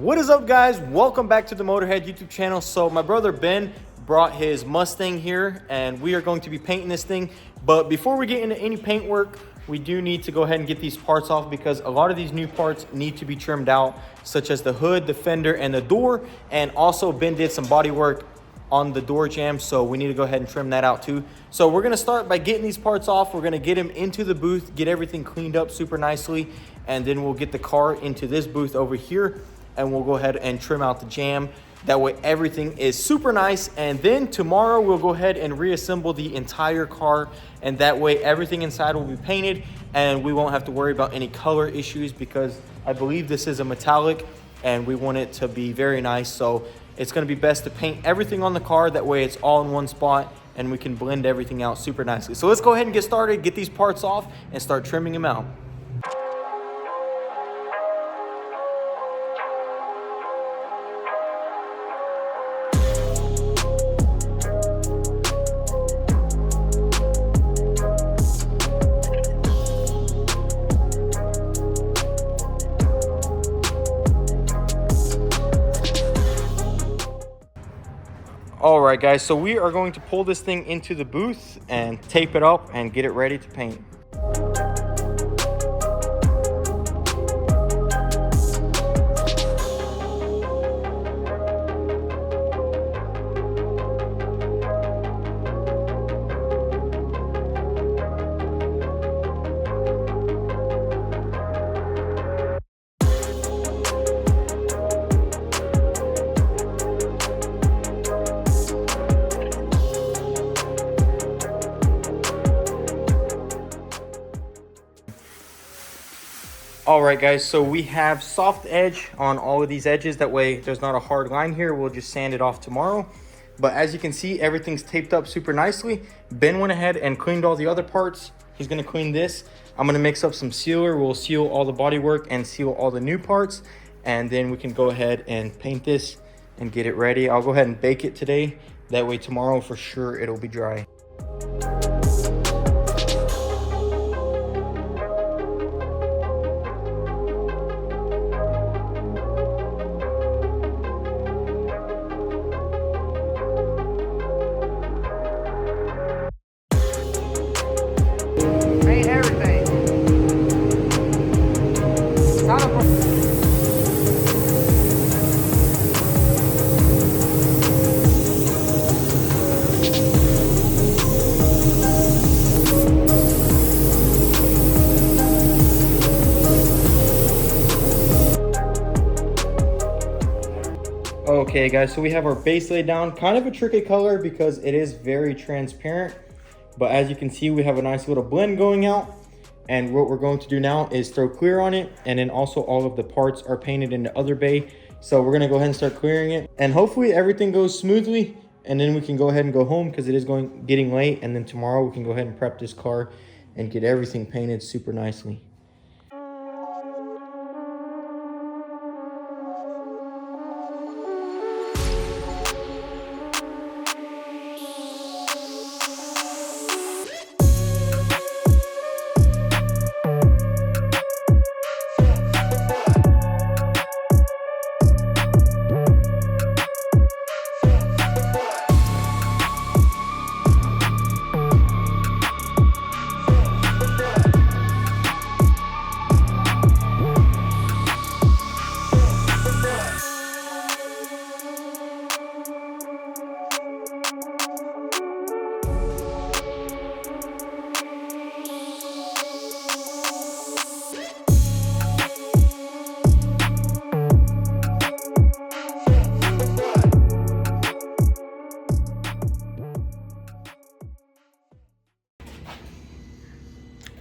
What is up, guys? Welcome back to the Motorhead YouTube channel. So my brother Ben brought his Mustang here and we are going to be painting this thing. But before we get into any paint work, we do need to go ahead and get these parts off because a lot of these new parts need to be trimmed out, such as the hood, the fender, and the door. And also Ben did some body work on the door jamb, so we need to go ahead and trim that out too. So we're gonna start by getting these parts off. We're gonna get them into the booth, get everything cleaned up super nicely, and then we'll get the car into this booth over here and we'll go ahead and trim out the jamb. That way everything is super nice. And then tomorrow we'll go ahead and reassemble the entire car, and that way everything inside will be painted and we won't have to worry about any color issues, because I believe this is a metallic and we want it to be very nice. So it's going to be best to paint everything on the car, that way it's all in one spot and we can blend everything out super nicely. So let's go ahead and get started, get these parts off and start trimming them out. All right, guys, so we are going to pull this thing into the booth and tape it up and get it ready to paint. All right, guys, so we have soft edge on all of these edges. That way there's not a hard line here. We'll just sand it off tomorrow. But as you can see, everything's taped up super nicely. Ben went ahead and cleaned all the other parts. He's gonna clean this. I'm gonna mix up some sealer. We'll seal all the bodywork and seal all the new parts. And then we can go ahead and paint this and get it ready. I'll go ahead and bake it today. That way tomorrow for sure it'll be dry. Okay, guys, so we have our base laid down. Kind of a tricky color because it is very transparent, but as you can see, we have a nice little blend going out. And what we're going to do now is throw clear on it, and then also all of the parts are painted in the other bay. So we're gonna go ahead and start clearing it, and hopefully everything goes smoothly, and then we can go ahead and go home because it is getting late. And then tomorrow we can go ahead and prep this car and get everything painted super nicely.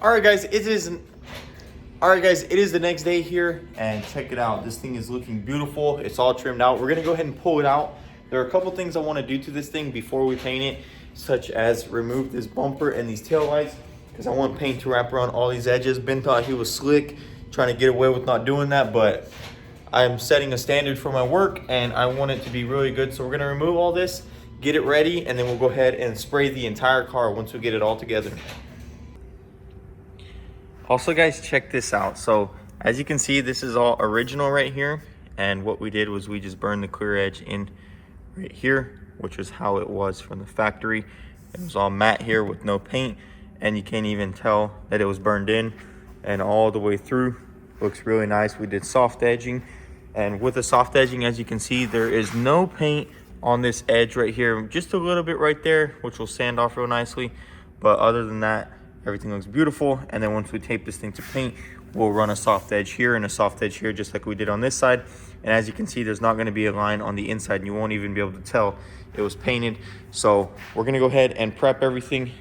All right, guys, it is the next day here, and check it out. This thing is looking beautiful. It's all trimmed out. We're gonna go ahead and pull it out. There are a couple things I want to do to this thing before we paint it, such as remove this bumper and these tail lights, because I want paint to wrap around all these edges. Ben thought he was slick trying to get away with not doing that, but I'm setting a standard for my work and I want it to be really good. So we're gonna remove all this, get it ready, and then we'll go ahead and spray the entire car once we get it all together. Also, guys, check this out. So as you can see, this is all original right here, And what we did was we just burned the clear edge in right here, which is how it was from the factory. It was all matte here with no paint, and you can't even tell that it was burned in, and all the way through looks really nice. We did soft edging, and with the soft edging, as you can see, there is no paint on this edge right here, just a little bit right there, which will sand off real nicely. But other than that, everything looks beautiful. And then once we tape this thing to paint, we'll run a soft edge here and a soft edge here, just like we did on this side. And as you can see, there's not going to be a line on the inside, and you won't even be able to tell it was painted. So we're going to go ahead and prep everything.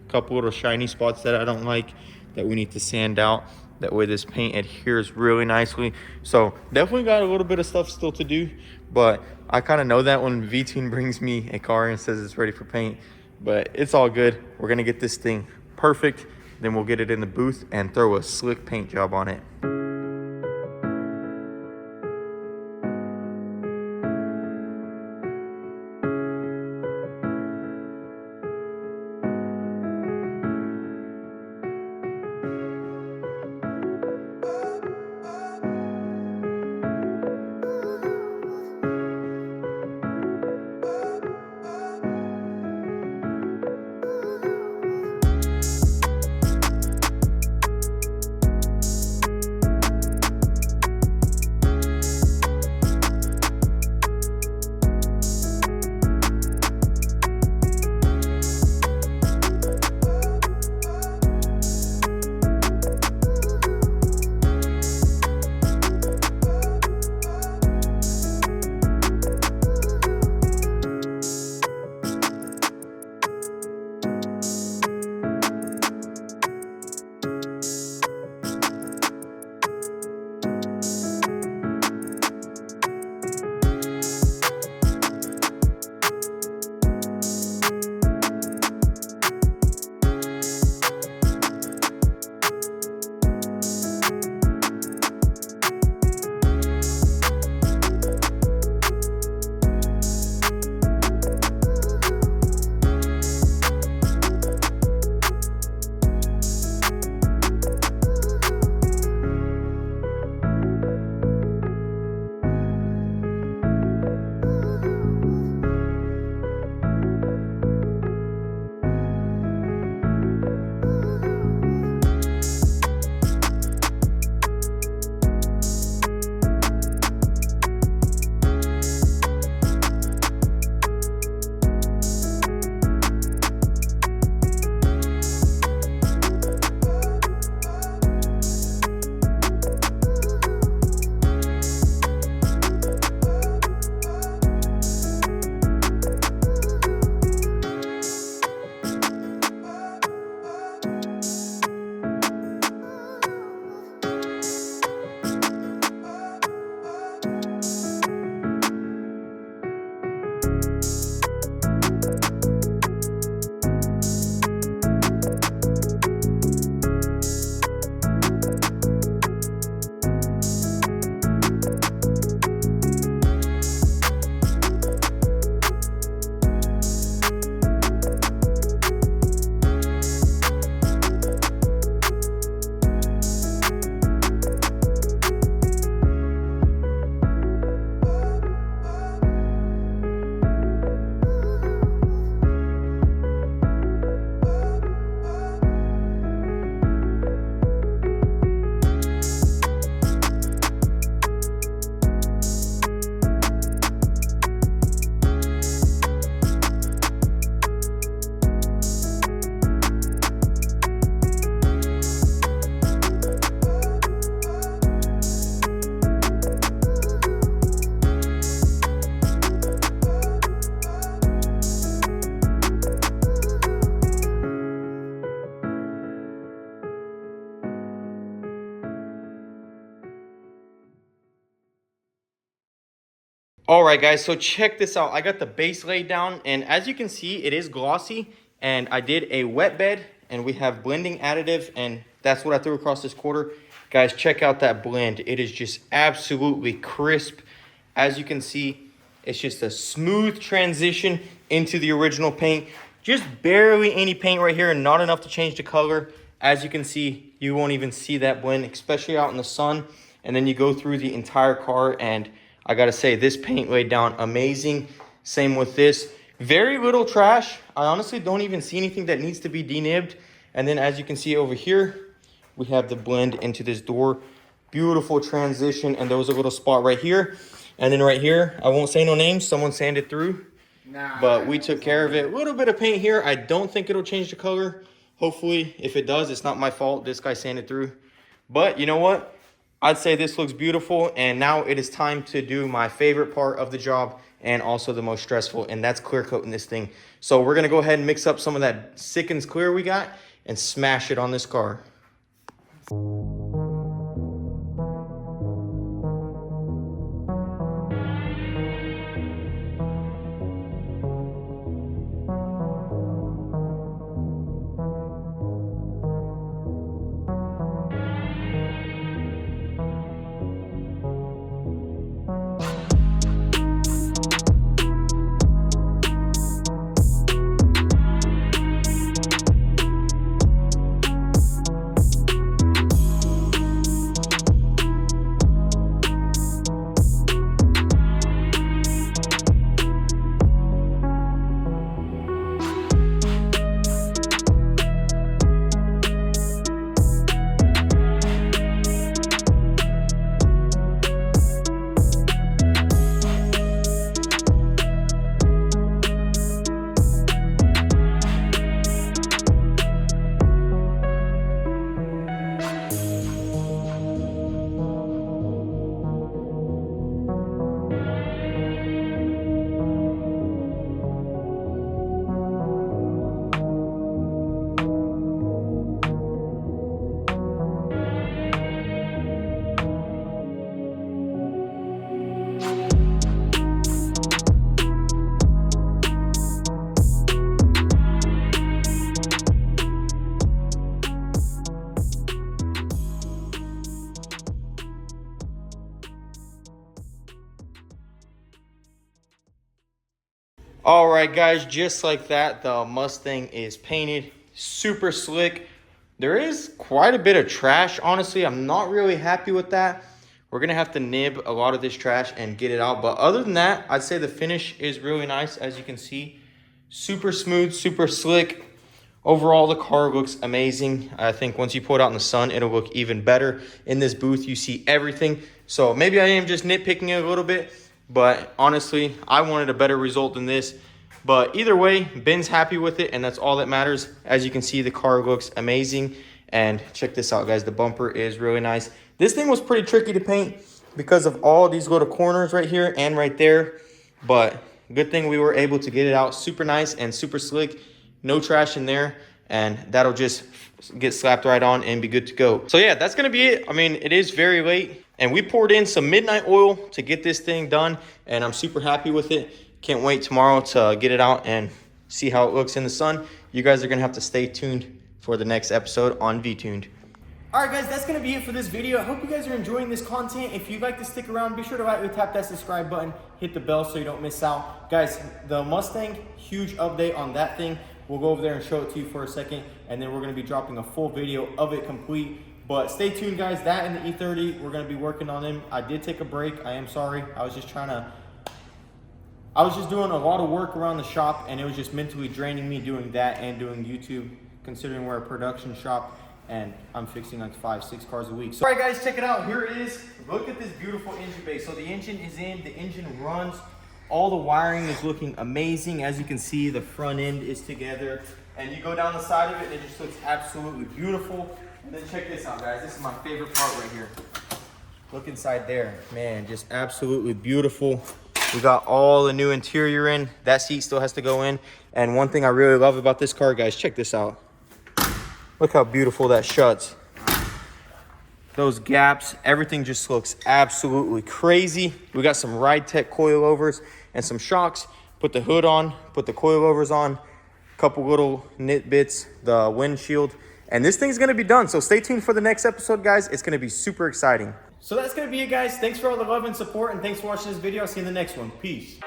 A couple little shiny spots that I don't like that we need to sand out. That way this paint adheres really nicely. So definitely got a little bit of stuff still to do, but I kind of know that when V-Tune brings me a car and says it's ready for paint. But it's all good. We're going to get this thing perfect. Then we'll get it in the booth and throw a slick paint job on it. All right, guys, so check this out. I got the base laid down, and as you can see, it is glossy, and I did a wet bed, and we have blending additive, and that's what I threw across this quarter. Guys, check out that blend. It is just absolutely crisp. As you can see, it's just a smooth transition into the original paint. Just barely any paint right here, and not enough to change the color. As you can see, you won't even see that blend, especially out in the sun. and then you go through the entire car. And I gotta say, this paint laid down amazing. Same with this. Very little trash. I honestly don't even see anything that needs to be denibbed. And then as you can see over here, we have the blend into this door. Beautiful transition. And there was a little spot right here. And then right here, I won't say no names, someone sanded through. Nah, but we took care of it. A little bit of paint here. I don't think it'll change the color. Hopefully, if it does, it's not my fault. This guy sanded through. But you know what? I'd say this looks beautiful. And now it is time to do my favorite part of the job and also the most stressful, and that's clear coating this thing. So we're gonna go ahead and mix up some of that Sickens clear we got and smash it on this car. All right, guys, just like that, the Mustang is painted, super slick. There is quite a bit of trash, honestly. I'm not really happy with that. We're gonna have to nib a lot of this trash and get it out. But other than that, I'd say the finish is really nice, as you can see. Super smooth, super slick. Overall, the car looks amazing. I think once you pull it out in the sun, it'll look even better. In this booth, you see everything. So maybe I am just nitpicking it a little bit, but honestly, I wanted a better result than this. But either way, Ben's happy with it, and that's all that matters. As you can see, the car looks amazing. And check this out, guys. The bumper is really nice. This thing was pretty tricky to paint because of all these little corners right here and right there. But good thing we were able to get it out super nice and super slick. No trash in there. And that'll just get slapped right on and be good to go. So yeah, that's gonna be it. I mean, it is very late, and we poured in some midnight oil to get this thing done, and I'm super happy with it. Can't wait tomorrow to get it out and see how it looks in the sun. You guys are gonna have to stay tuned for the next episode on VTuned. All right, guys, that's gonna be it for this video. I hope you guys are enjoying this content. If you'd like to stick around, be sure to lightly tap that subscribe button, hit the bell so you don't miss out. Guys, the Mustang, huge update on that thing. We'll go over there and show it to you for a second, and then we're gonna be dropping a full video of it complete. But stay tuned, guys. That and the E30, we're gonna be working on them. I did take a break. I am sorry. I was just doing a lot of work around the shop, and it was just mentally draining me doing that and doing YouTube, considering we're a production shop and I'm fixing like 5-6 cars a week. So, all right, guys, check it out. Here it is. Look at this beautiful engine bay. So the engine is in, the engine runs. All the wiring is looking amazing. As you can see, the front end is together, and you go down the side of it, and it just looks absolutely beautiful. And then check this out, guys. This is my favorite part right here. Look inside there. Man, just absolutely beautiful. We got all the new interior in. That seat still has to go in. And one thing I really love about this car, guys, check this out. Look how beautiful that shuts. Those gaps, everything just looks absolutely crazy. We got some Ride Tech coilovers and some shocks. Put the hood on, put the coilovers on, couple little knit bits, the windshield, and this thing's gonna be done. So stay tuned for the next episode, guys. It's gonna be super exciting. So that's gonna be it, guys. Thanks for all the love and support, and thanks for watching this video. I'll see you in the next one. Peace.